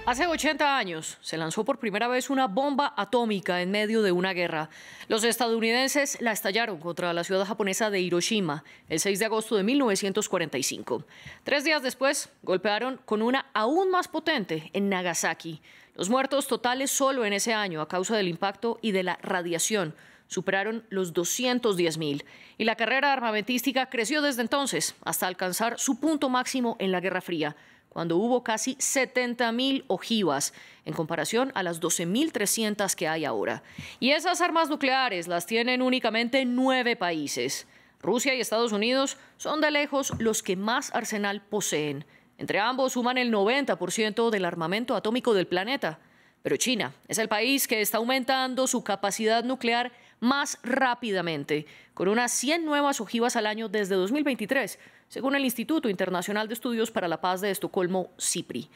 Hace 80 años se lanzó por primera vez una bomba atómica en medio de una guerra. Los estadounidenses la estallaron contra la ciudad japonesa de Hiroshima el 6 de agosto de 1945. 3 días después, golpearon con una aún más potente en Nagasaki. Los muertos totales solo en ese año a causa del impacto y de la radiación superaron los 210.000. Y la carrera armamentística creció desde entonces hasta alcanzar su punto máximo en la Guerra Fría, cuando hubo casi 70.000 ojivas, en comparación a las 12.300 que hay ahora. Y esas armas nucleares las tienen únicamente 9 países. Rusia y Estados Unidos son de lejos los que más arsenal poseen. Entre ambos suman el 90% del armamento atómico del planeta. Pero China es el país que está aumentando su capacidad nuclear más rápidamente, con unas 100 nuevas ojivas al año desde 2023, según el Instituto Internacional de Estudios para la Paz de Estocolmo, SIPRI.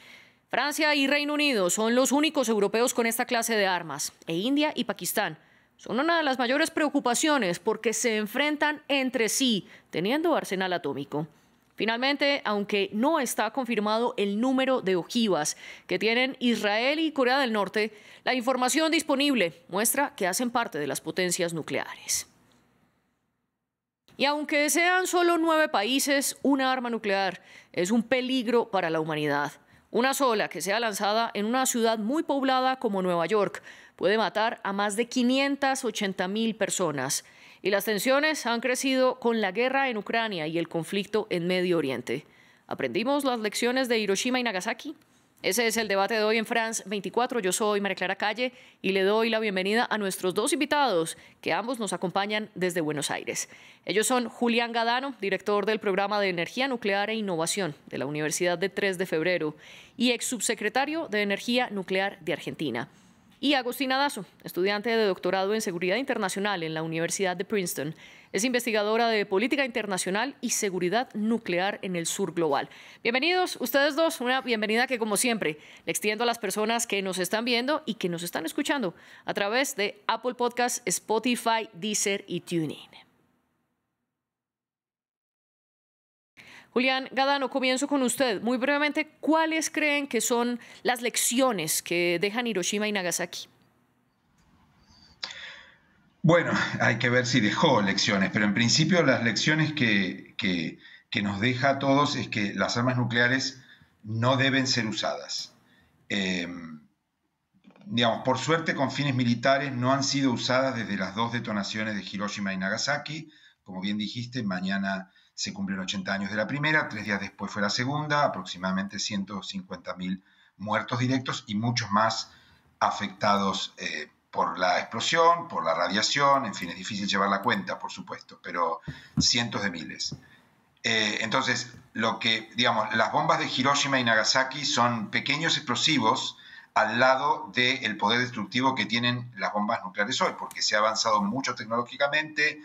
Francia y Reino Unido son los únicos europeos con esta clase de armas, e India y Pakistán son una de las mayores preocupaciones porque se enfrentan entre sí, teniendo arsenal atómico. Finalmente, aunque no está confirmado el número de ojivas que tienen Israel y Corea del Norte, la información disponible muestra que hacen parte de las potencias nucleares. Y aunque sean solo 9 países, una arma nuclear es un peligro para la humanidad. Una sola que sea lanzada en una ciudad muy poblada como Nueva York puede matar a más de 580.000 personas. Y las tensiones han crecido con la guerra en Ucrania y el conflicto en Medio Oriente. ¿Aprendimos las lecciones de Hiroshima y Nagasaki? Ese es el debate de hoy en France 24. Yo soy María Clara Calle y le doy la bienvenida a nuestros dos invitados, que ambos nos acompañan desde Buenos Aires. Ellos son Julián Gadano, director del Programa de Energía Nuclear e Innovación de la Universidad de 3 de Febrero y ex subsecretario de Energía Nuclear de Argentina. Y Agustina Dazo, estudiante de doctorado en Seguridad Internacional en la Universidad de Princeton. Es investigadora de Política Internacional y Seguridad Nuclear en el Sur Global. Bienvenidos ustedes dos, una bienvenida que como siempre le extiendo a las personas que nos están viendo y que nos están escuchando a través de Apple Podcasts, Spotify, Deezer y TuneIn. Julián Gadano, comienzo con usted. Muy brevemente, ¿cuáles creen que son las lecciones que dejan Hiroshima y Nagasaki? Bueno, hay que ver si dejó lecciones, pero en principio las lecciones que nos deja a todos es que las armas nucleares no deben ser usadas. Por suerte, con fines militares no han sido usadas desde las 2 detonaciones de Hiroshima y Nagasaki. Como bien dijiste, mañana se cumplen 80 años de la primera, 3 días después fue la segunda, aproximadamente 150.000 muertos directos y muchos más afectados por la explosión, por la radiación, en fin, es difícil llevar la cuenta, por supuesto, pero cientos de miles. Entonces, las bombas de Hiroshima y Nagasaki son pequeños explosivos al lado del poder destructivo que tienen las bombas nucleares hoy, porque se ha avanzado mucho tecnológicamente,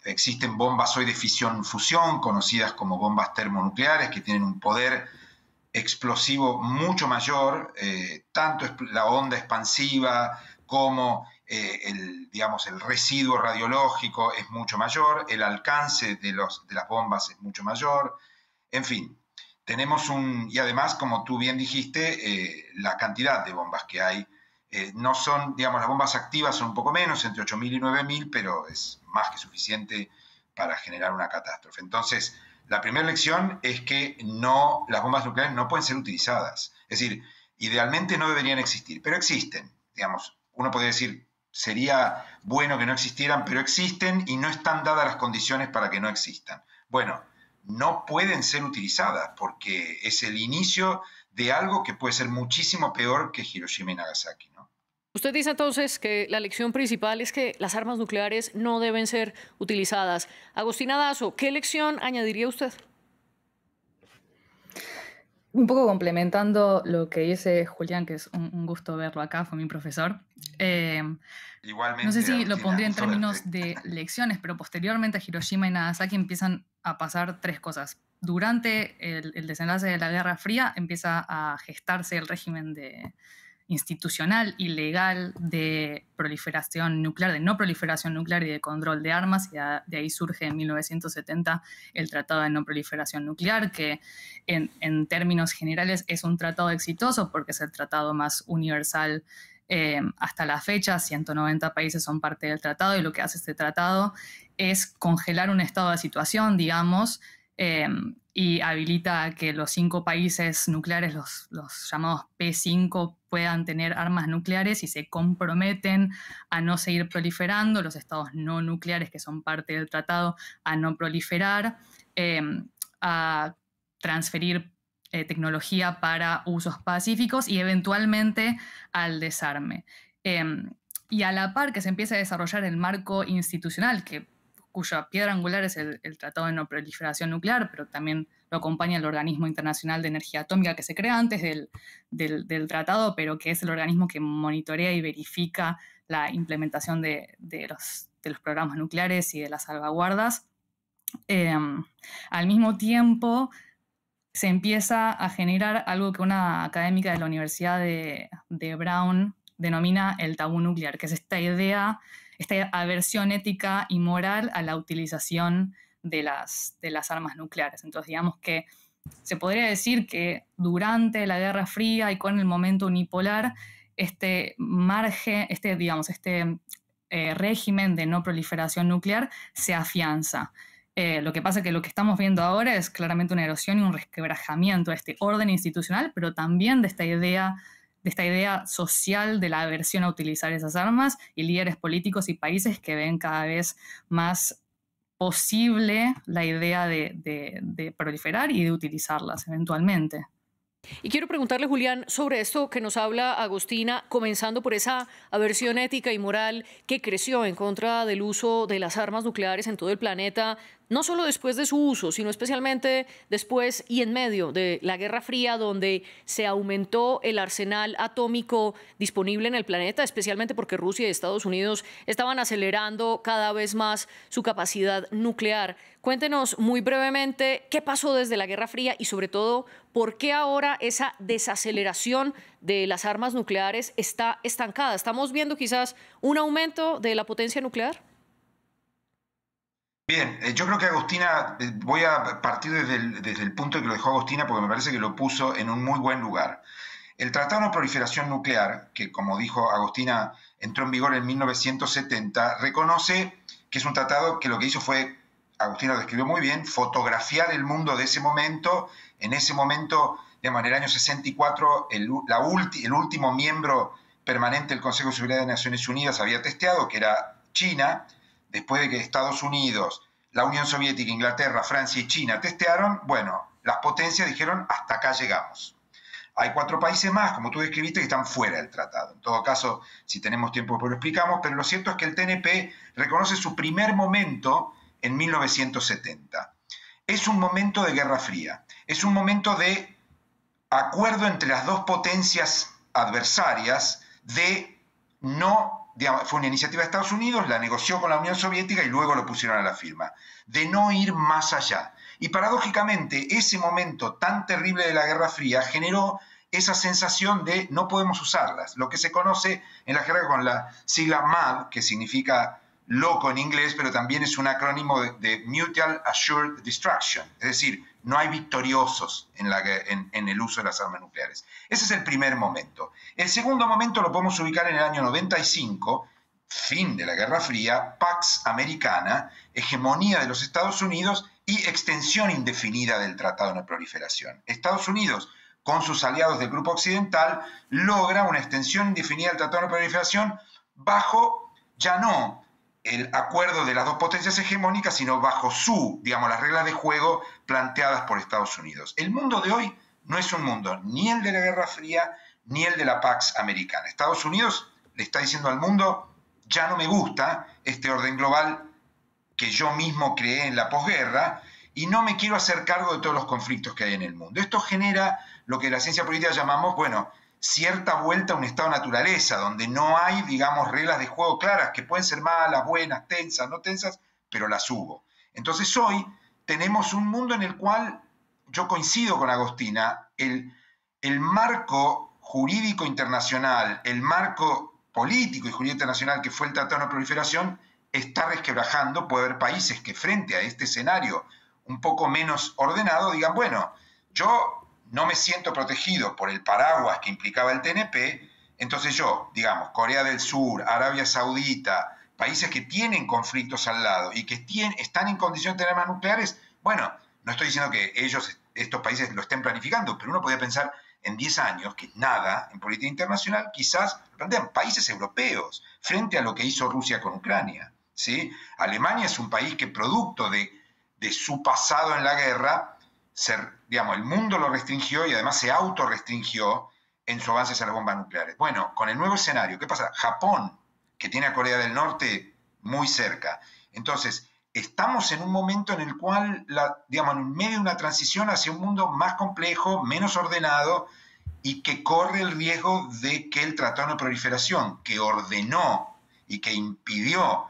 existen bombas hoy de fisión-fusión, conocidas como bombas termonucleares, que tienen un poder explosivo mucho mayor, tanto la onda expansiva como el residuo radiológico es mucho mayor, el alcance de las bombas es mucho mayor, en fin. Y además, como tú bien dijiste, la cantidad de bombas que hay no son, las bombas activas son un poco menos, entre 8.000 y 9.000, pero es más que suficiente para generar una catástrofe. Entonces, la primera lección es que las bombas nucleares no pueden ser utilizadas. Es decir, idealmente no deberían existir, pero existen. Uno podría decir, sería bueno que no existieran, pero existen y no están dadas las condiciones para que no existan. Bueno, no pueden ser utilizadas porque es el inicio de algo que puede ser muchísimo peor que Hiroshima y Nagasaki, ¿no? Usted dice entonces que la lección principal es que las armas nucleares no deben ser utilizadas. Agustina Dazo, ¿qué lección añadiría usted? Un poco complementando lo que dice Julián, que es un gusto verlo acá, fue mi profesor. Igualmente, no sé si Agustina, lo pondría en términos suerte. de lecciones, pero posteriormente a Hiroshima y Nagasaki empiezan a pasar 3 cosas. Durante el desenlace de la Guerra Fría empieza a gestarse el régimen de institucional y legal de proliferación nuclear, de no proliferación nuclear y de control de armas, y de ahí surge en 1970 el Tratado de No Proliferación Nuclear, que en términos generales es un tratado exitoso porque es el tratado más universal hasta la fecha. 190 países son parte del tratado, y lo que hace este tratado es congelar un estado de situación, digamos, y habilita a que los 5 países nucleares, los llamados P5, puedan tener armas nucleares y se comprometen a no seguir proliferando, los estados no nucleares que son parte del tratado a no proliferar, a transferir tecnología para usos pacíficos y eventualmente al desarme. Y a la par que se empieza a desarrollar el marco institucional, cuya piedra angular es el Tratado de No Proliferación Nuclear, pero también lo acompaña el Organismo Internacional de Energía Atómica, que se crea antes del tratado, pero que es el organismo que monitorea y verifica la implementación de los programas nucleares y de las salvaguardas. Al mismo tiempo, se empieza a generar algo que una académica de la Universidad de Brown denomina el tabú nuclear, que es esta idea, esta aversión ética y moral a la utilización de las armas nucleares. Entonces, digamos que se podría decir que durante la Guerra Fría y con el momento unipolar, este régimen de no proliferación nuclear se afianza. Lo que pasa es que lo que estamos viendo ahora es claramente una erosión y un resquebrajamiento de este orden institucional, pero también de esta idea social de la aversión a utilizar esas armas, y líderes políticos y países que ven cada vez más posible la idea de proliferar y de utilizarlas eventualmente. Y quiero preguntarle, Julián, sobre esto que nos habla Agostina, comenzando por esa aversión ética y moral que creció en contra del uso de las armas nucleares en todo el planeta, no solo después de su uso, sino especialmente después y en medio de la Guerra Fría, donde se aumentó el arsenal atómico disponible en el planeta, especialmente porque Rusia y Estados Unidos estaban acelerando cada vez más su capacidad nuclear. Cuéntenos muy brevemente qué pasó desde la Guerra Fría y, sobre todo, por qué ahora esa desaceleración de las armas nucleares está estancada. ¿Estamos viendo quizás un aumento de la potencia nuclear? Bien, yo creo que Agostina, voy a partir desde el punto que lo dejó Agostina, porque me parece que lo puso en un muy buen lugar. El Tratado de No Proliferación Nuclear, que como dijo Agostina entró en vigor en 1970, reconoce que es un tratado que lo que hizo fue, Agostina lo describió muy bien, fotografiar el mundo de ese momento. En ese momento, en el año 64, el último miembro permanente del Consejo de Seguridad de Naciones Unidas había testeado, que era China. Después de que Estados Unidos, la Unión Soviética, Inglaterra, Francia y China testearon, bueno, las potencias dijeron hasta acá llegamos. Hay 4 países más, como tú describiste, que están fuera del tratado. En todo caso, si tenemos tiempo después lo explicamos, pero lo cierto es que el TNP reconoce su primer momento en 1970. Es un momento de Guerra Fría, es un momento de acuerdo entre las dos potencias adversarias de no... Fue una iniciativa de Estados Unidos, la negoció con la Unión Soviética y luego lo pusieron a la firma, de no ir más allá. Y paradójicamente, ese momento tan terrible de la Guerra Fría generó esa sensación de no podemos usarlas, lo que se conoce en la jerga con la sigla MAD, que significa loco en inglés, pero también es un acrónimo de Mutual Assured Destruction, es decir, no hay victoriosos en el uso de las armas nucleares. Ese es el primer momento. El segundo momento lo podemos ubicar en el año 95, fin de la Guerra Fría, Pax Americana, hegemonía de los Estados Unidos y extensión indefinida del Tratado de No Proliferación. Estados Unidos, con sus aliados del Grupo Occidental, logra una extensión indefinida del Tratado de No Proliferación bajo ya no el acuerdo de las dos potencias hegemónicas, sino bajo las reglas de juego planteadas por Estados Unidos. El mundo de hoy no es un mundo ni el de la Guerra Fría ni el de la Pax Americana. Estados Unidos le está diciendo al mundo, ya no me gusta este orden global que yo mismo creé en la posguerra y no me quiero hacer cargo de todos los conflictos que hay en el mundo. Esto genera lo que en la ciencia política llamamos, cierta vuelta a un estado de naturaleza, donde no hay, reglas de juego claras, que pueden ser malas, buenas, tensas, no tensas, pero las hubo. Entonces hoy tenemos un mundo en el cual, yo coincido con Agostina, el marco jurídico internacional, el marco político y jurídico internacional que fue el Tratado de No Proliferación, está resquebrajando. Puede haber países que frente a este escenario un poco menos ordenado digan, bueno, yo no me siento protegido por el paraguas que implicaba el TNP, entonces yo, digamos, Corea del Sur, Arabia Saudita, países que tienen conflictos al lado y que están en condiciones de tener armas nucleares, bueno, no estoy diciendo que estos países lo estén planificando, pero uno podría pensar en 10 años, que es nada en política internacional, quizás plantean países europeos frente a lo que hizo Rusia con Ucrania, ¿sí? Alemania es un país que producto de su pasado en la guerra, digamos, el mundo lo restringió y además se autorrestringió en su avance hacia las bombas nucleares. Bueno, con el nuevo escenario, ¿qué pasa? Japón, que tiene a Corea del Norte muy cerca. Entonces, estamos en un momento en el cual, digamos, en medio de una transición hacia un mundo más complejo, menos ordenado, y que corre el riesgo de que el Tratado de No Proliferación, que ordenó y que impidió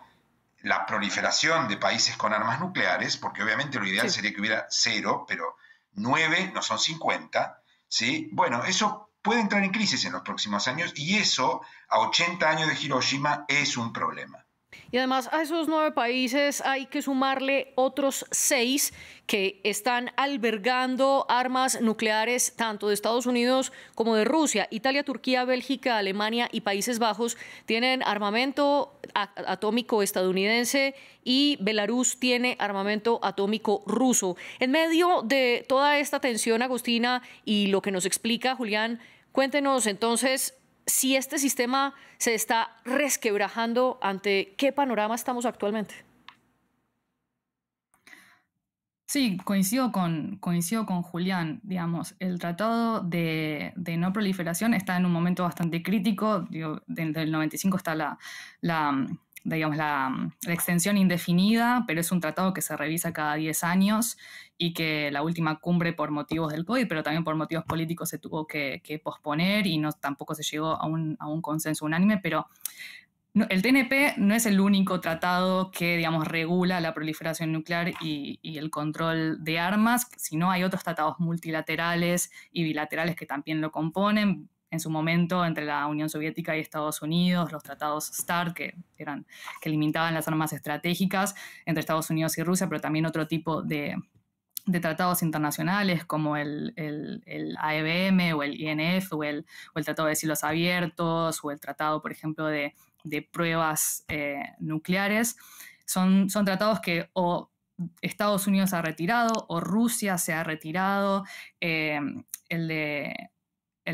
la proliferación de países con armas nucleares, porque obviamente lo ideal sería que hubiera 0, pero 9 no son 50, ¿sí? Bueno, eso puede entrar en crisis en los próximos años y eso, a 80 años de Hiroshima, es un problema. Y además a esos 9 países hay que sumarle otros 6 que están albergando armas nucleares tanto de Estados Unidos como de Rusia. Italia, Turquía, Bélgica, Alemania y Países Bajos tienen armamento atómico estadounidense y Belarus tiene armamento atómico ruso. En medio de toda esta tensión, Agostina, y lo que nos explica Julián, cuéntenos entonces si este sistema se está resquebrajando, ¿ante qué panorama estamos actualmente? Sí, coincido con Julián. Digamos, el Tratado de No Proliferación está en un momento bastante crítico. Digo, desde el 95 está la extensión indefinida, pero es un tratado que se revisa cada 10 años y que la última cumbre por motivos del COVID, pero también por motivos políticos se tuvo que posponer y tampoco se llegó a un consenso unánime, pero el TNP no es el único tratado que, digamos, regula la proliferación nuclear y el control de armas, sino hay otros tratados multilaterales y bilaterales que también lo componen. En su momento, entre la Unión Soviética y Estados Unidos, los tratados START, que limitaban las armas estratégicas entre Estados Unidos y Rusia, pero también otro tipo de tratados internacionales como el AEBM o el INF o el Tratado de Cielos Abiertos o el Tratado, por ejemplo, de pruebas nucleares. Son tratados que o Estados Unidos ha retirado o Rusia se ha retirado. El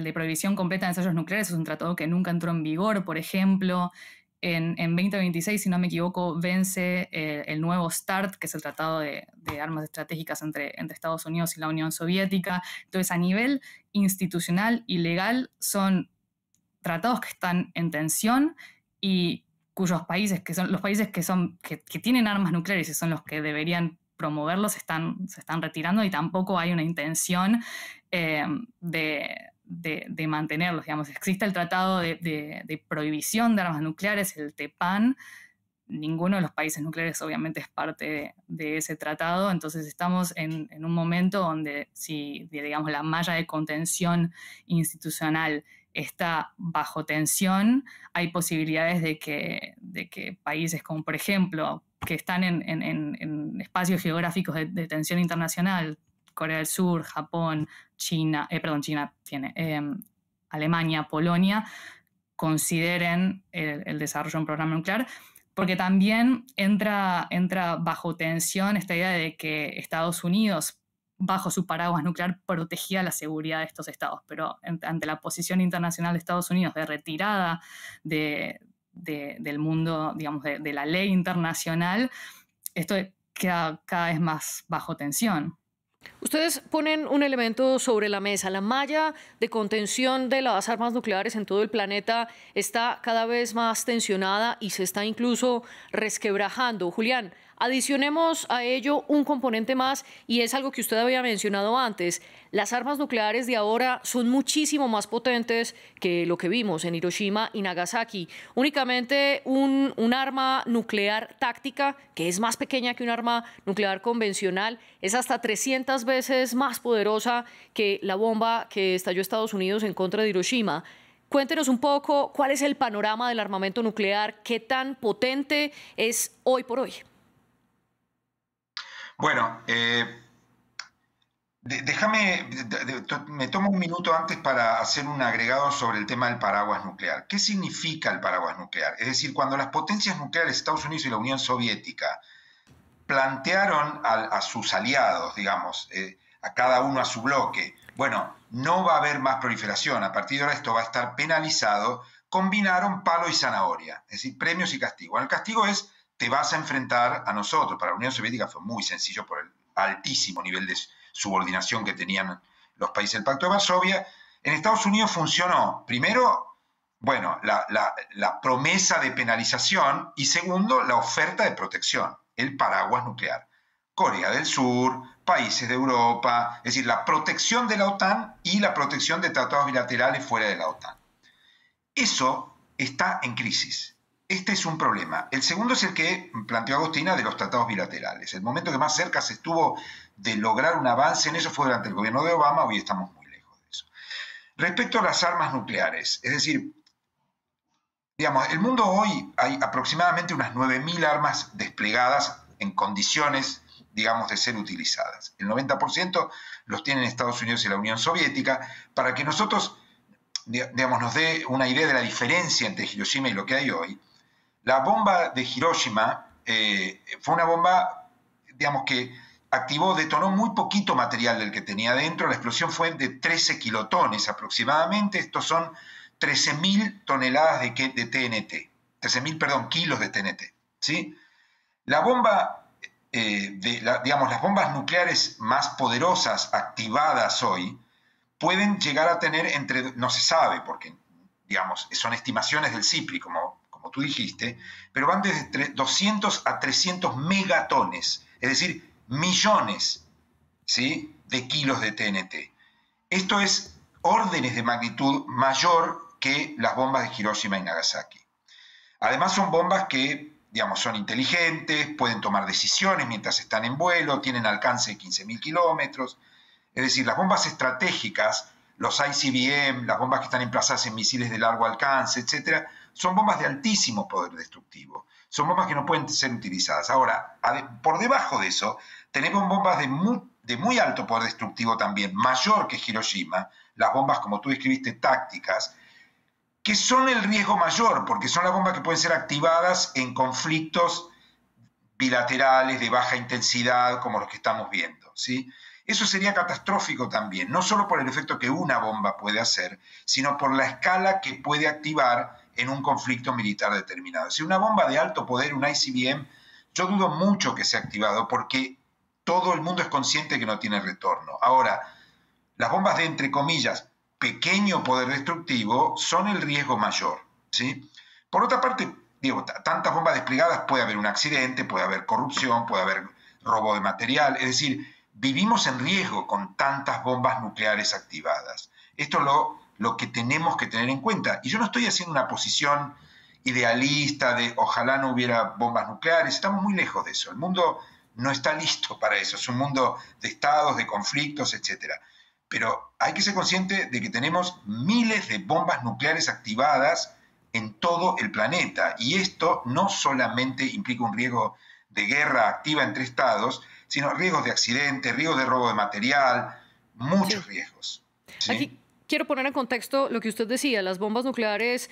de prohibición completa de ensayos nucleares es un tratado que nunca entró en vigor, por ejemplo. En 2026, si no me equivoco, vence el nuevo START, que es el Tratado de Armas Estratégicas entre Estados Unidos y la Unión Soviética. Entonces, a nivel institucional y legal, son tratados que están en tensión y cuyos países, que son los países que tienen armas nucleares y son los que deberían promoverlos, se están retirando y tampoco hay una intención de mantenerlos. Digamos, existe el Tratado de Prohibición de Armas Nucleares, el TEPAN. Ninguno de los países nucleares obviamente es parte de ese tratado, entonces estamos en un momento donde si, digamos, la malla de contención institucional está bajo tensión, hay posibilidades de que países como, por ejemplo, que están en espacios geográficos de tensión internacional, Corea del Sur, Japón, China tiene, Alemania, Polonia, consideren el desarrollo de un programa nuclear, porque también entra bajo tensión esta idea de que Estados Unidos, bajo su paraguas nuclear, protegía la seguridad de estos estados, pero ante la posición internacional de Estados Unidos de retirada del mundo, digamos, de la ley internacional, esto queda cada vez más bajo tensión. Ustedes ponen un elemento sobre la mesa. La malla de contención de las armas nucleares en todo el planeta está cada vez más tensionada y se está incluso resquebrajando. Julián, Adicionemos a ello un componente más, y es algo que usted había mencionado antes. Las armas nucleares de ahora son muchísimo más potentes que lo que vimos en Hiroshima y Nagasaki. Únicamente un arma nuclear táctica, que es más pequeña que un arma nuclear convencional, es hasta 300 veces más poderosa que la bomba que estalló Estados Unidos en contra de Hiroshima. Cuéntenos un poco cuál es el panorama del armamento nuclear, qué tan potente es hoy por hoy. Bueno, me tomo un minuto antes para hacer un agregado sobre el tema del paraguas nuclear. ¿Qué significa el paraguas nuclear? Es decir, cuando las potencias nucleares, Estados Unidos y la Unión Soviética, plantearon a sus aliados, digamos, a cada uno a su bloque, bueno, no va a haber más proliferación, a partir de ahora esto va a estar penalizado, combinaron palo y zanahoria, es decir, premios y castigos. El castigo es: te vas a enfrentar a nosotros. Para la Unión Soviética fue muy sencillo por el altísimo nivel de subordinación que tenían los países del Pacto de Varsovia. En Estados Unidos funcionó, primero, bueno, la promesa de penalización, y segundo, la oferta de protección, el paraguas nuclear. Corea del Sur, países de Europa, es decir, la protección de la OTAN y la protección de tratados bilaterales fuera de la OTAN. Eso está en crisis. Este es un problema. El segundo es el que planteó Agostina, de los tratados bilaterales. El momento que más cerca se estuvo de lograr un avance en eso fue durante el gobierno de Obama. Hoy estamos muy lejos de eso. Respecto a las armas nucleares, es decir, digamos, el mundo hoy hay aproximadamente unas 9.000 armas desplegadas en condiciones, digamos, de ser utilizadas. El 90% los tienen Estados Unidos y la Unión Soviética. Para que nosotros, digamos, nos dé una idea de la diferencia entre Hiroshima y lo que hay hoy, la bomba de Hiroshima fue una bomba, digamos, que detonó muy poquito material del que tenía dentro. La explosión fue de 13 kilotones aproximadamente. Estos son 13.000 toneladas de TNT. 13.000, perdón, kilos de TNT, ¿sí? La bomba, digamos, las bombas nucleares más poderosas activadas hoy pueden llegar a tener no se sabe, porque, digamos, son estimaciones del CIPRI, como tú dijiste, pero van desde 200 a 300 megatones, es decir, millones, ¿sí?, de kilos de TNT. Esto es órdenes de magnitud mayor que las bombas de Hiroshima y Nagasaki. Además son bombas que, digamos, son inteligentes, pueden tomar decisiones mientras están en vuelo, tienen alcance de 15.000 kilómetros. Es decir, las bombas estratégicas, los ICBM, las bombas que están emplazadas en misiles de largo alcance, etcétera, son bombas de altísimo poder destructivo. Son bombas que no pueden ser utilizadas. Ahora, por debajo de eso, tenemos bombas de muy alto poder destructivo también, mayor que Hiroshima, las bombas, como tú describiste, tácticas, que son el riesgo mayor, porque son las bombas que pueden ser activadas en conflictos bilaterales de baja intensidad, como los que estamos viendo, ¿sí? Eso sería catastrófico también, no solo por el efecto que una bomba puede hacer, sino por la escala que puede activar en un conflicto militar determinado. Si una bomba de alto poder, un ICBM, yo dudo mucho que sea activado, porque todo el mundo es consciente que no tiene retorno. Ahora, las bombas de, entre comillas, pequeño poder destructivo son el riesgo mayor, ¿sí? Por otra parte, digo, tantas bombas desplegadas, puede haber un accidente, puede haber corrupción, puede haber robo de material, es decir, vivimos en riesgo con tantas bombas nucleares activadas. Esto es lo que tenemos que tener en cuenta. Y yo no estoy haciendo una posición idealista de ojalá no hubiera bombas nucleares, estamos muy lejos de eso. El mundo no está listo para eso, es un mundo de estados, de conflictos, etc. Pero hay que ser consciente de que tenemos miles de bombas nucleares activadas en todo el planeta. Y esto no solamente implica un riesgo de guerra activa entre estados, sino riesgos de accidentes, riesgos de robo de material, muchos riesgos. ¿Sí? Aquí quiero poner en contexto lo que usted decía. Las bombas nucleares,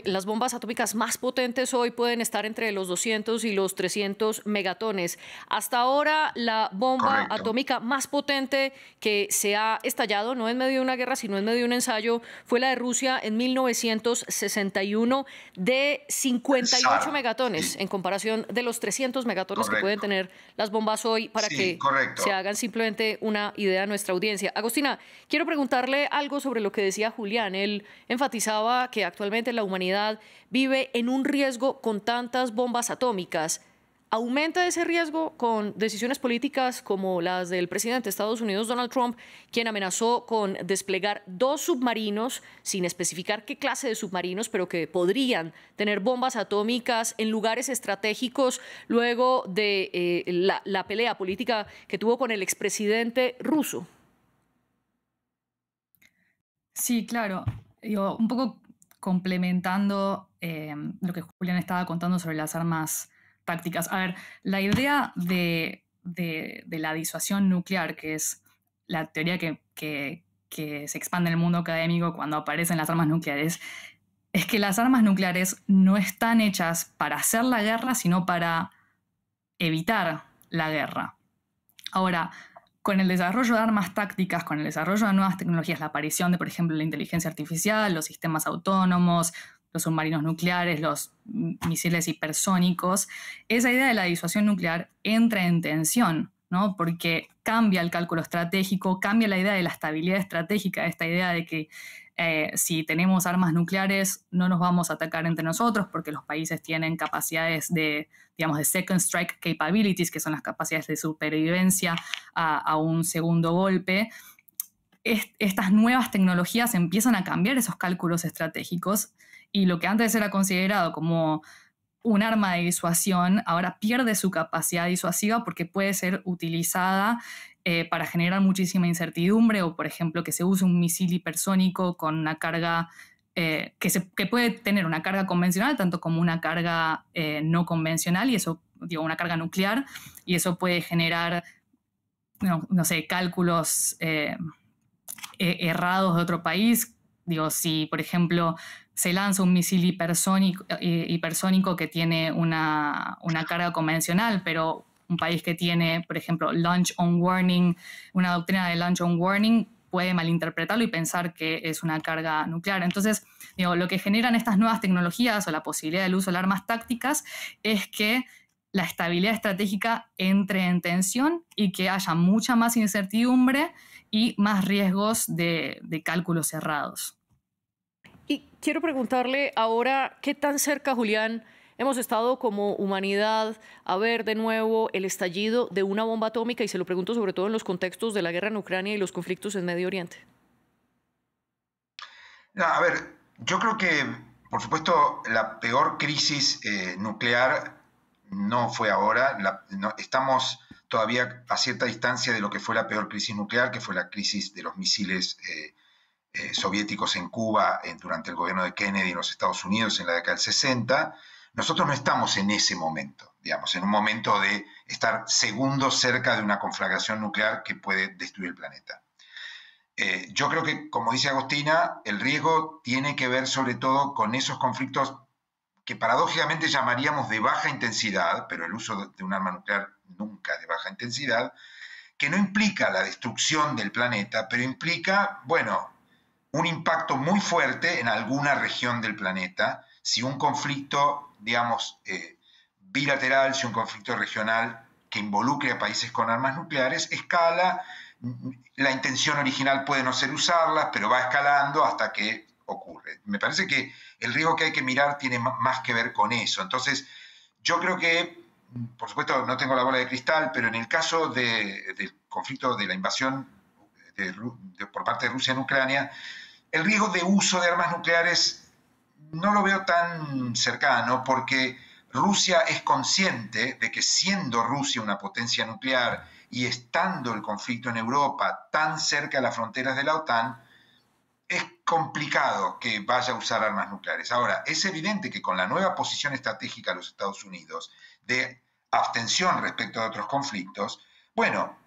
las bombas atómicas más potentes hoy pueden estar entre los 200 y los 300 megatones. Hasta ahora, la bomba atómica más potente que se ha estallado, no en medio de una guerra, sino en medio de un ensayo, fue la de Rusia en 1961, de 58 megatones, en comparación de los 300 megatones que pueden tener las bombas hoy, para que se hagan simplemente una idea a nuestra audiencia. Agostina, quiero preguntarle algo sobre lo que decía Julián. Él enfatizaba que actualmente la humanidad vive en un riesgo con tantas bombas atómicas. ¿Aumenta ese riesgo con decisiones políticas como las del presidente de Estados Unidos, Donald Trump, quien amenazó con desplegar 2 submarinos, sin especificar qué clase de submarinos, pero que podrían tener bombas atómicas en lugares estratégicos luego de la pelea política que tuvo con el expresidente ruso? Sí, claro. Digo, un poco complementando lo que Julián estaba contando sobre las armas tácticas. A ver, la idea de la disuasión nuclear, que es la teoría que se expande en el mundo académico cuando aparecen las armas nucleares, es que las armas nucleares no están hechas para hacer la guerra, sino para evitar la guerra. Ahora, con el desarrollo de armas tácticas, con el desarrollo de nuevas tecnologías, la aparición de, por ejemplo, la inteligencia artificial, los sistemas autónomos, los submarinos nucleares, los misiles hipersónicos, esa idea de la disuasión nuclear entra en tensión, ¿no? Porque cambia el cálculo estratégico, cambia la idea de la estabilidad estratégica, esta idea de que si tenemos armas nucleares no nos vamos a atacar entre nosotros porque los países tienen capacidades de, digamos, de second strike capabilities, que son las capacidades de supervivencia a un segundo golpe. Estas nuevas tecnologías empiezan a cambiar esos cálculos estratégicos y lo que antes era considerado como un arma de disuasión ahora pierde su capacidad disuasiva porque puede ser utilizada para generar muchísima incertidumbre o, por ejemplo, que se use un misil hipersónico con una carga que puede tener una carga convencional tanto como una carga no convencional y eso, digo, una carga nuclear, y eso puede generar, no sé, cálculos errados de otro país. Digo, si, por ejemplo, se lanza un misil hipersónico que tiene una carga convencional, pero un país que tiene, por ejemplo, launch on warning, una doctrina de launch on warning, puede malinterpretarlo y pensar que es una carga nuclear. Entonces, digo, lo que generan estas nuevas tecnologías o la posibilidad del uso de armas tácticas es que la estabilidad estratégica entre en tensión y que haya mucha más incertidumbre y más riesgos de cálculos errados. Y quiero preguntarle ahora, ¿qué tan cerca, Julián, hemos estado como humanidad a ver de nuevo el estallido de una bomba atómica? Y se lo pregunto sobre todo en los contextos de la guerra en Ucrania y los conflictos en Medio Oriente. No, a ver, yo creo que, por supuesto, la peor crisis nuclear no fue ahora. Estamos todavía a cierta distancia de lo que fue la peor crisis nuclear, que fue la crisis de los misiles soviéticos en Cuba durante el gobierno de Kennedy en los Estados Unidos en la década del 60. Nosotros no estamos en ese momento, digamos, en un momento de estar segundos cerca de una conflagración nuclear que puede destruir el planeta. Yo creo que, como dice Agostina, el riesgo tiene que ver sobre todo con esos conflictos que paradójicamente llamaríamos de baja intensidad, pero el uso de un arma nuclear nunca de baja intensidad, que no implica la destrucción del planeta, pero implica, bueno, un impacto muy fuerte en alguna región del planeta, si un conflicto, digamos, bilateral, si un conflicto regional que involucre a países con armas nucleares, escala. La intención original puede no ser usarlas, pero va escalando hasta que ocurre. Me parece que el riesgo que hay que mirar tiene más que ver con eso. Entonces, yo creo que, por supuesto, no tengo la bola de cristal, pero en el caso del conflicto de la invasión por parte de Rusia en Ucrania, el riesgo de uso de armas nucleares no lo veo tan cercano, porque Rusia es consciente de que, siendo Rusia una potencia nuclear y estando el conflicto en Europa tan cerca de las fronteras de la OTAN, es complicado que vaya a usar armas nucleares. Ahora, es evidente que con la nueva posición estratégica de los Estados Unidos de abstención respecto a otros conflictos, bueno,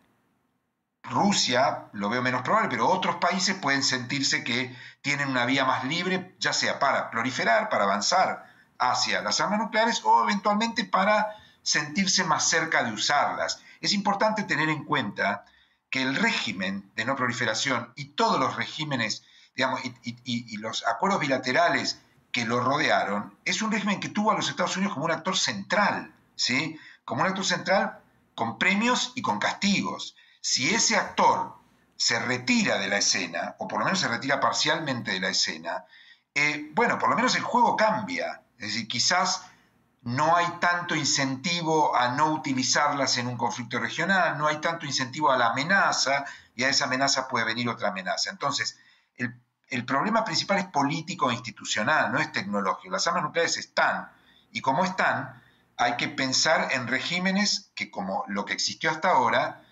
Rusia lo veo menos probable, pero otros países pueden sentirse que tienen una vía más libre, ya sea para proliferar, para avanzar hacia las armas nucleares o eventualmente para sentirse más cerca de usarlas. Es importante tener en cuenta que el régimen de no proliferación y todos los regímenes, digamos, y los acuerdos bilaterales que lo rodearon, es un régimen que tuvo a los Estados Unidos como un actor central, ¿sí? Como un actor central con premios y con castigos. Si ese actor se retira de la escena, o por lo menos se retira parcialmente de la escena, bueno, por lo menos el juego cambia. Es decir, quizás no hay tanto incentivo a no utilizarlas en un conflicto regional, no hay tanto incentivo a la amenaza, y a esa amenaza puede venir otra amenaza. Entonces, el problema principal es político e institucional, no es tecnológico. Las armas nucleares están, y como están, hay que pensar en regímenes que, como lo que existió hasta ahora,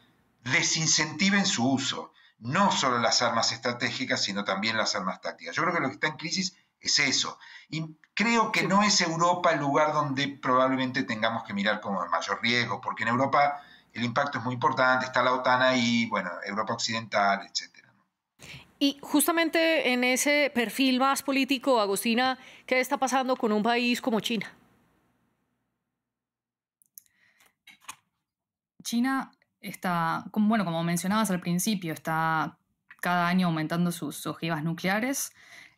desincentiven su uso. No solo las armas estratégicas, sino también las armas tácticas. Yo creo que lo que está en crisis es eso. Y creo que no es Europa el lugar donde probablemente tengamos que mirar como de mayor riesgo, porque en Europa el impacto es muy importante, está la OTAN ahí, bueno, Europa Occidental, etcétera. Y justamente en ese perfil más político, Agostina, ¿qué está pasando con un país como China? China está, bueno, como mencionabas al principio, está cada año aumentando sus ojivas nucleares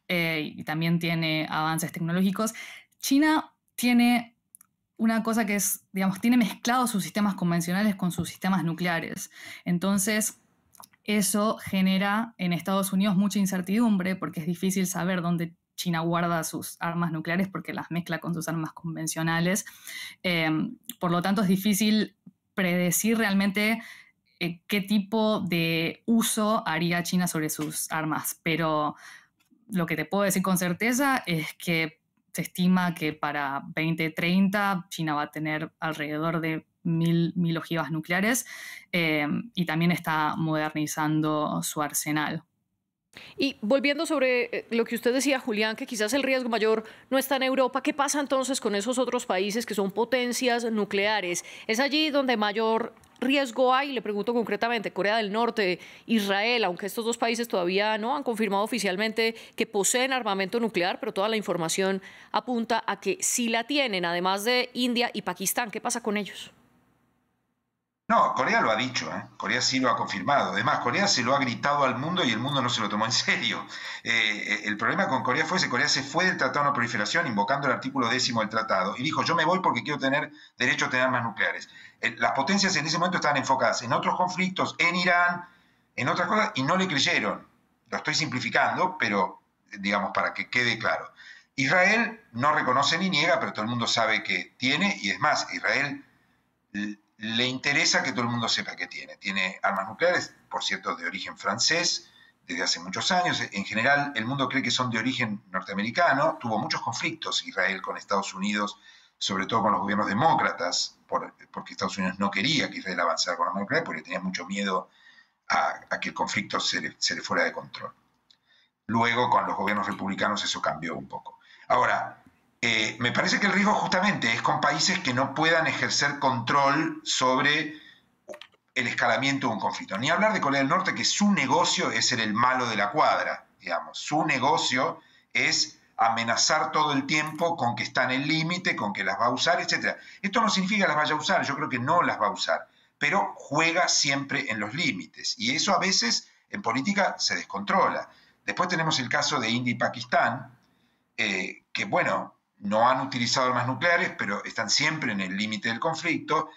y también tiene avances tecnológicos. China tiene una cosa que es, digamos, tiene mezclados sus sistemas convencionales con sus sistemas nucleares. Entonces, eso genera en Estados Unidos mucha incertidumbre porque es difícil saber dónde China guarda sus armas nucleares porque las mezcla con sus armas convencionales. Por lo tanto, es difícil predecir realmente qué tipo de uso haría China sobre sus armas. Pero lo que te puedo decir con certeza es que se estima que para 2030 China va a tener alrededor de 1.000 ojivas nucleares y también está modernizando su arsenal. Y volviendo sobre lo que usted decía, Julián, que quizás el riesgo mayor no está en Europa, ¿qué pasa entonces con esos otros países que son potencias nucleares? ¿Es allí donde mayor riesgo hay? Le pregunto concretamente, Corea del Norte, Israel, aunque estos dos países todavía no han confirmado oficialmente que poseen armamento nuclear, pero toda la información apunta a que sí la tienen, además de India y Pakistán. ¿Qué pasa con ellos? No, Corea lo ha dicho, ¿eh? Corea sí lo ha confirmado. Además, Corea se lo ha gritado al mundo y el mundo no se lo tomó en serio. El problema con Corea fue que Corea se fue del Tratado de No Proliferación invocando el artículo 10 del tratado y dijo, yo me voy porque quiero tener derecho a tener armas nucleares. Las potencias en ese momento estaban enfocadas en otros conflictos, en Irán, en otras cosas, y no le creyeron. Lo estoy simplificando, pero digamos para que quede claro. Israel no reconoce ni niega, pero todo el mundo sabe que tiene, y es más, Israel le interesa que todo el mundo sepa que tiene. Tiene armas nucleares, por cierto, de origen francés, desde hace muchos años. En general, el mundo cree que son de origen norteamericano. Tuvo muchos conflictos Israel con Estados Unidos, sobre todo con los gobiernos demócratas, porque Estados Unidos no quería que Israel avanzara con armas nucleares, porque tenía mucho miedo a que el conflicto se le fuera de control. Luego, con los gobiernos republicanos, eso cambió un poco. Ahora, me parece que el riesgo justamente es con países que no puedan ejercer control sobre el escalamiento de un conflicto. Ni hablar de Corea del Norte, que su negocio es ser el malo de la cuadra, digamos. Su negocio es amenazar todo el tiempo con que está en el límite, con que las va a usar, etc. Esto no significa que las vaya a usar, yo creo que no las va a usar, pero juega siempre en los límites. Y eso a veces en política se descontrola. Después tenemos el caso de India y Pakistán, que bueno, no han utilizado armas nucleares, pero están siempre en el límite del conflicto.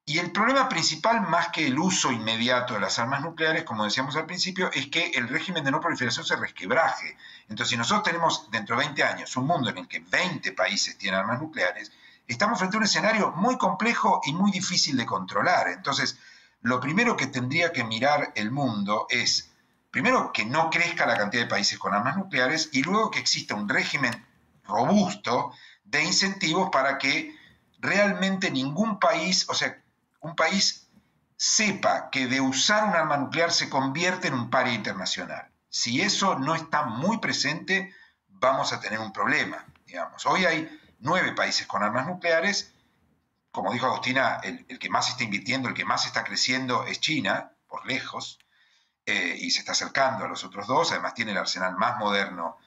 Y el problema principal, más que el uso inmediato de las armas nucleares, como decíamos al principio, es que el régimen de no proliferación se resquebraje. Entonces, si nosotros tenemos dentro de 20 años un mundo en el que 20 países tienen armas nucleares, estamos frente a un escenario muy complejo y muy difícil de controlar. Entonces, lo primero que tendría que mirar el mundo es, primero, que no crezca la cantidad de países con armas nucleares y luego que exista un régimen robusto de incentivos para que realmente ningún país, o sea, un país sepa que de usar un arma nuclear se convierte en un paria internacional. Si eso no está muy presente, vamos a tener un problema, digamos. Hoy hay 9 países con armas nucleares. Como dijo Agostina, el que más está invirtiendo, el que más está creciendo es China, por lejos, y se está acercando a los otros dos. Además tiene el arsenal más moderno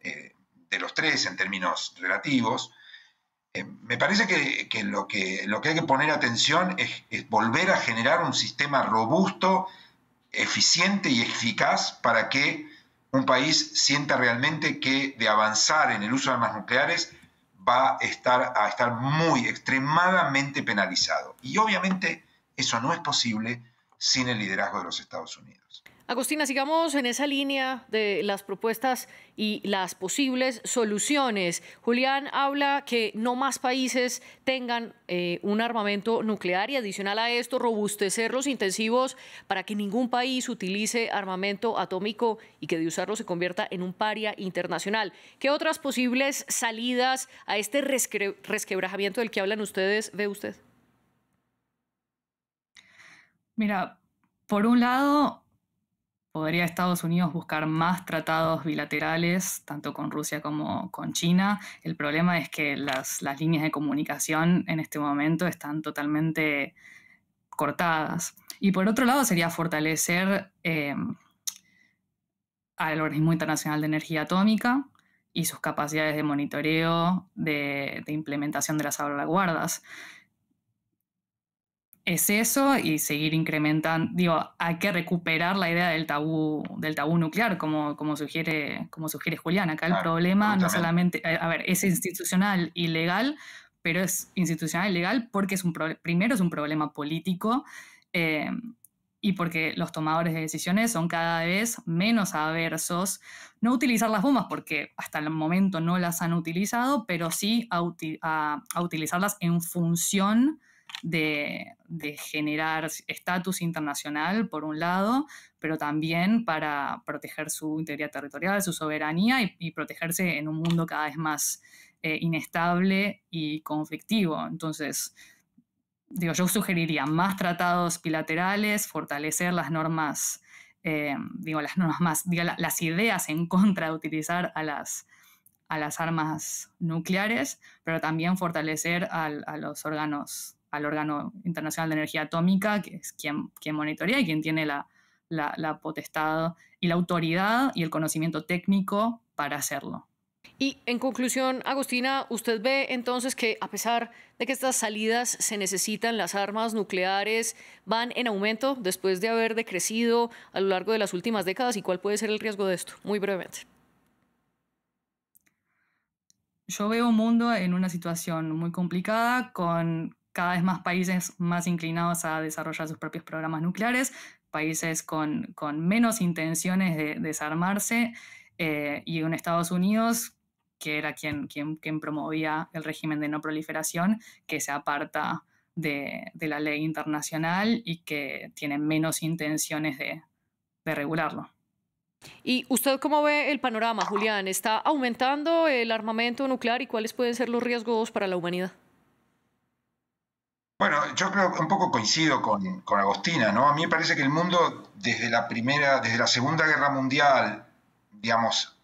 de los 3 en términos relativos. Me parece que lo que hay que poner atención es volver a generar un sistema robusto, eficiente y eficaz para que un país sienta realmente que de avanzar en el uso de armas nucleares va a estar muy extremadamente penalizado. Y obviamente eso no es posible sin el liderazgo de los Estados Unidos. Agostina, sigamos en esa línea de las propuestas y las posibles soluciones. Julián habla que no más países tengan un armamento nuclear y adicional a esto robustecer los intensivos para que ningún país utilice armamento atómico y que de usarlo se convierta en un paria internacional. ¿Qué otras posibles salidas a este resquebrajamiento del que hablan ustedes ve usted? Mira, por un lado, podría Estados Unidos buscar más tratados bilaterales, tanto con Rusia como con China. El problema es que las líneas de comunicación en este momento están totalmente cortadas. Y por otro lado sería fortalecer al Organismo Internacional de Energía Atómica y sus capacidades de monitoreo, de implementación de las salvaguardas. Es eso y seguir incrementando, digo, hay que recuperar la idea del tabú nuclear, como sugiere Julián. Acá el problema no solamente, a ver, es institucional y legal, pero es institucional y legal porque primero es un problema político y porque los tomadores de decisiones son cada vez menos aversos no a utilizar las bombas, porque hasta el momento no las han utilizado, pero sí a utilizarlas en función de generar estatus internacional, por un lado, pero también para proteger su integridad territorial, su soberanía y protegerse en un mundo cada vez más inestable y conflictivo. Entonces, digo, yo sugeriría más tratados bilaterales, fortalecer las normas, las ideas en contra de utilizar a las armas nucleares, pero también fortalecer al órgano internacional de energía atómica, que es quien monitorea y quien tiene la potestad y la autoridad y el conocimiento técnico para hacerlo. Y en conclusión, Agostina, ¿usted ve entonces que a pesar de que estas salidas se necesitan, las armas nucleares van en aumento después de haber decrecido a lo largo de las últimas décadas? ¿Y cuál puede ser el riesgo de esto? Muy brevemente. Yo veo un mundo en una situación muy complicada, con cada vez más países más inclinados a desarrollar sus propios programas nucleares, países con menos intenciones de desarmarse, y un Estados Unidos que era quien promovía el régimen de no proliferación, que se aparta de la ley internacional y que tiene menos intenciones de regularlo. ¿Y usted cómo ve el panorama, Julián? ¿Está aumentando el armamento nuclear y cuáles pueden ser los riesgos para la humanidad? Bueno, yo creo que un poco coincido con Agostina, ¿no? A mí me parece que el mundo desde la Segunda Guerra Mundial, digamos,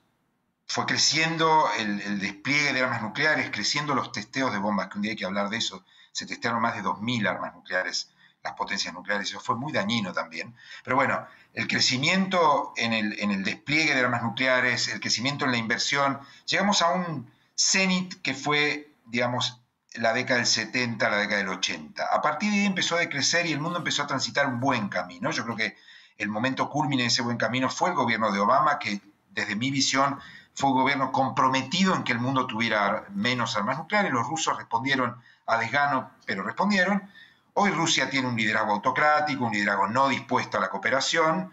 fue creciendo el despliegue de armas nucleares, creciendo los testeos de bombas, que un día hay que hablar de eso. Se testearon más de 2.000 armas nucleares, las potencias nucleares, eso fue muy dañino también. Pero bueno, el crecimiento en el despliegue de armas nucleares, el crecimiento en la inversión, llegamos a un cenit que fue, digamos, la década del 70, la década del 80. A partir de ahí empezó a decrecer y el mundo empezó a transitar un buen camino. Yo creo que el momento culmine de ese buen camino fue el gobierno de Obama, que desde mi visión fue un gobierno comprometido en que el mundo tuviera menos armas nucleares. Los rusos respondieron a desgano, pero respondieron. Hoy Rusia tiene un liderazgo autocrático, un liderazgo no dispuesto a la cooperación,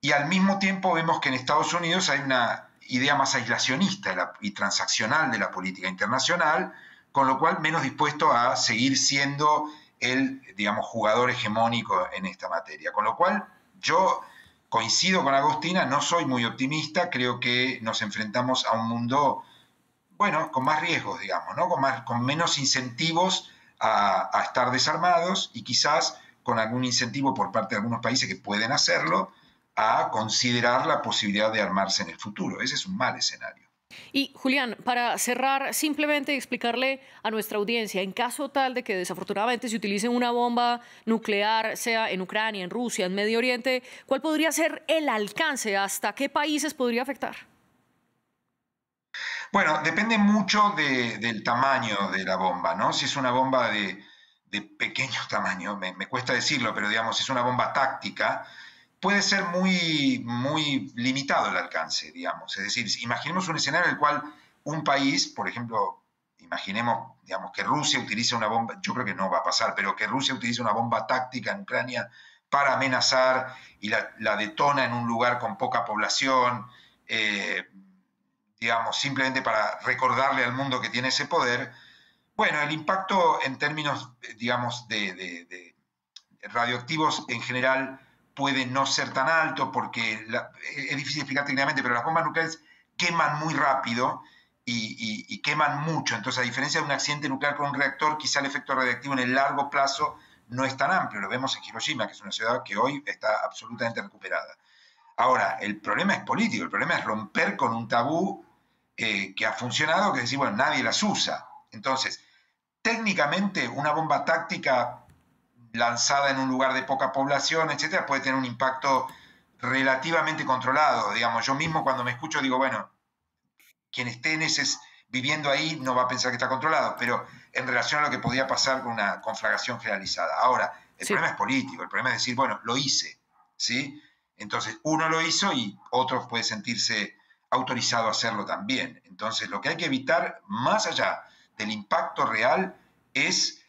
y al mismo tiempo vemos que en Estados Unidos hay una idea más aislacionista y transaccional de la política internacional, con lo cual menos dispuesto a seguir siendo el, digamos, jugador hegemónico en esta materia. Con lo cual yo coincido con Agostina, no soy muy optimista, creo que nos enfrentamos a un mundo, bueno, con más riesgos, digamos, ¿no? Con menos incentivos a estar desarmados y quizás con algún incentivo por parte de algunos países que pueden hacerlo a considerar la posibilidad de armarse en el futuro. Ese es un mal escenario. Y Julián, para cerrar, simplemente explicarle a nuestra audiencia, en caso tal de que desafortunadamente se utilice una bomba nuclear, sea en Ucrania, en Rusia, en Medio Oriente, ¿cuál podría ser el alcance? ¿Hasta qué países podría afectar? Bueno, depende mucho del tamaño de la bomba, ¿no? Si es una bomba de pequeño tamaño, me cuesta decirlo, pero digamos, si es una bomba táctica, puede ser muy limitado el alcance, digamos. Es decir, imaginemos un escenario en el cual un país, por ejemplo, imaginemos, digamos, que Rusia utilice una bomba, yo creo que no va a pasar, pero que Rusia utilice una bomba táctica en Ucrania para amenazar y la detona en un lugar con poca población, digamos, simplemente para recordarle al mundo que tiene ese poder. Bueno, el impacto en términos, digamos, de radioactivos en general puede no ser tan alto porque es difícil explicar técnicamente, pero las bombas nucleares queman muy rápido y queman mucho. Entonces, a diferencia de un accidente nuclear con un reactor, quizá el efecto radiactivo en el largo plazo no es tan amplio. Lo vemos en Hiroshima, que es una ciudad que hoy está absolutamente recuperada. Ahora, el problema es político, el problema es romper con un tabú que ha funcionado, que es decir, bueno, nadie las usa. Entonces, técnicamente una bomba táctica lanzada en un lugar de poca población, etcétera, puede tener un impacto relativamente controlado. Digamos, yo mismo cuando me escucho digo, bueno, quien esté viviendo ahí no va a pensar que está controlado, pero en relación a lo que podía pasar con una conflagración generalizada. Ahora, el problema es político, el problema es decir, bueno, lo hice, ¿sí? Entonces, uno lo hizo y otro puede sentirse autorizado a hacerlo también. Entonces, lo que hay que evitar, más allá del impacto real,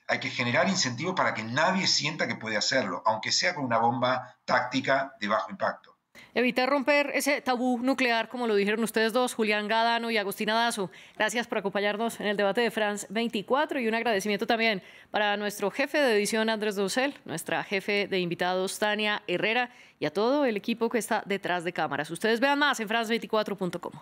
hay que generar incentivos para que nadie sienta que puede hacerlo, aunque sea con una bomba táctica de bajo impacto. Evitar romper ese tabú nuclear, como lo dijeron ustedes dos, Julián Gadano y Agustina Dazo. Gracias por acompañarnos en el debate de France 24 y un agradecimiento también para nuestro jefe de edición, Andrés Dossel, nuestra jefe de invitados, Tania Herrera, y a todo el equipo que está detrás de cámaras. Ustedes vean más en france24.com.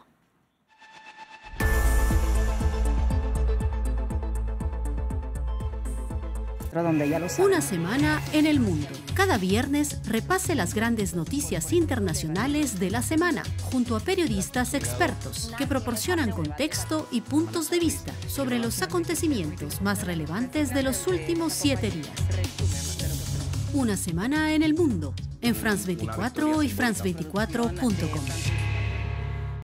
Una semana en el mundo. Cada viernes repase las grandes noticias internacionales de la semana, junto a periodistas expertos que proporcionan contexto y puntos de vista sobre los acontecimientos más relevantes de los últimos 7 días. Una semana en el mundo, en France 24 y France24.com.